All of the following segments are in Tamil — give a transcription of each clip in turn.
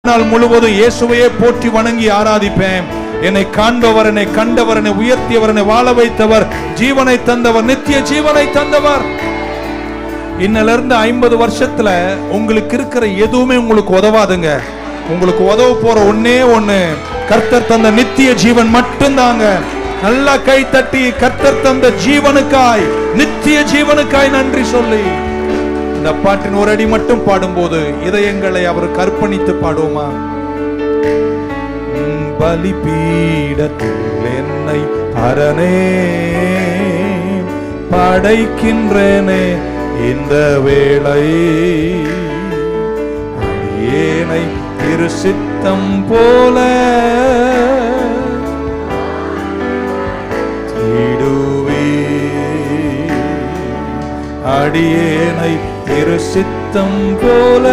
நாள் முழுவதும் இயேசுவையே போற்றி வணங்கி ஆராதிப்பேன். என்னை காண்பவர், என்னை கண்டவர், என்னை உயர்த்தியவர், என்னை வாழ வைத்தவர், ஜீவனை தந்தவர், நித்திய ஜீவனை தந்தவர். இன்னிலிருந்து 50 வருஷத்துல உங்களுக்கு இருக்கிற எதுவுமே உங்களுக்கு உதவாதுங்க. உங்களுக்கு உதவ போற ஒன்னே ஒண்ணு, கர்த்தர் தந்த நித்திய ஜீவன் மட்டும்தாங்க. நல்லா கை தட்டி கர்த்தர் தந்த ஜீவனுக்காய், நித்திய ஜீவனுக்காய் நன்றி சொல்லி இந்த பாட்டின் ஒரு அடி மட்டும் பாடும்போது இதயங்களை அவருக்கு அர்ப்பணித்து பாடுவோமா? பலிபீடத்தில் என்னை அரணே படைக்கின்றேனே இந்த வேளை, அடியேனை திரு சித்தம் போல தீடுவே, அடியேனை திரு சித்தம் போல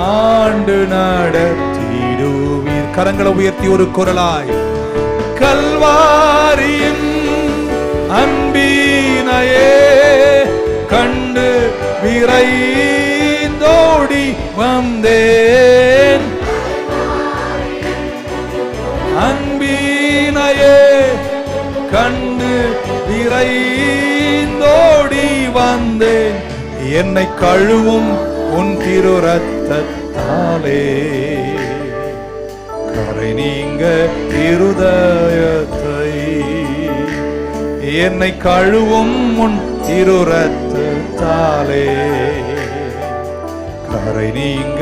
ஆண்டு நடத்திடுவீர். கரங்களை உயர்த்தி ஒரு குரலாய், கல்வாரியின் அன்பினையே கண்டு விரைந்தோடி வந்தேன், அன்பினையே கண்டு விரைந்தோடி வந்தேன், என்னை கழுவும் உன் திரு ரத்தத்தாலே கரை நீங்க இருதயத்தை, என்னை கழுவும் உன் திரு ரத்தத்தாலே கரை நீங்க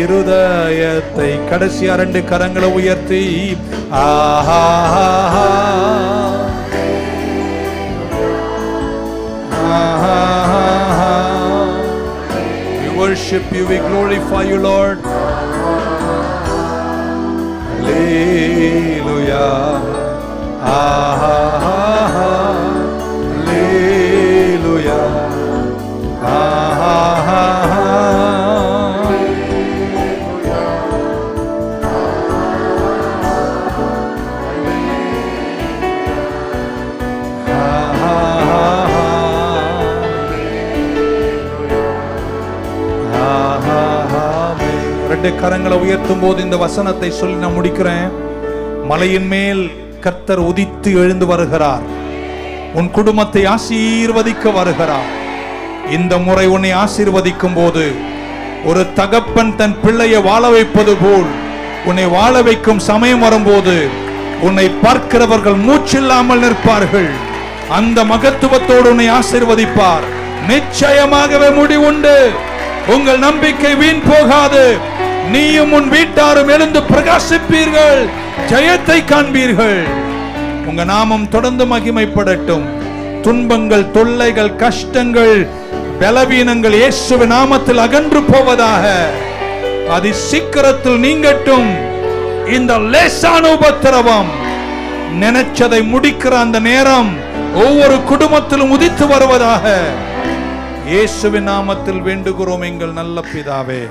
இருதயத்தை. கடைசியா 2 கரங்களை உயர்த்தி ஆஹா worship you, we glorify you, Lord. Hallelujah. Hallelujah. கரங்களை உயர்த்தும் போது இந்த வசனத்தை சொல்லி நான் முடிக்கிறேன். மலையின் மேல் கர்த்தர் உதித்து எழுந்து வருகிறார். உன் குடும்பத்தை ஆசீர்வதிக்க வருகிறார். இந்த முறை உன்னை ஆசீர்வதிக்கும் போது ஒரு தகப்பன் தன் பிள்ளையை வாழ வைப்பது போல் உன்னை வாழ வைக்கும் சமயம் வரும்போது உன்னை பார்க்கிறவர்கள் மூச்சில்லாமல் நிற்பார்கள். அந்த மகத்துவத்தோடு உன்னை ஆசீர்வதிப்பார். நிச்சயமாகவே முடிவுண்டு. உங்கள் நம்பிக்கை வீண் போகாது. நீயும் உன் வீட்டாரும் எழுந்து பிரகாசிப்பீர்கள், ஜெயத்தை காண்பீர்கள். உங்க நாமம் தொடர்ந்து மகிமைப்படட்டும். துன்பங்கள், தொல்லைகள், கஷ்டங்கள், பலவீனங்கள் இயேசுவின் நாமத்தில் அகன்று போவதாக. அது சீக்கிரத்தில் நீங்கட்டும். இந்த லேசான உபத்திரவம் நினைச்சதை முடிக்கிற அந்த நேரம் ஒவ்வொரு குடும்பத்திலும் உதித்து வருவதாக இயேசுவின் நாமத்தில் வேண்டுகிறோம் எங்கள் நல்ல பிதாவே.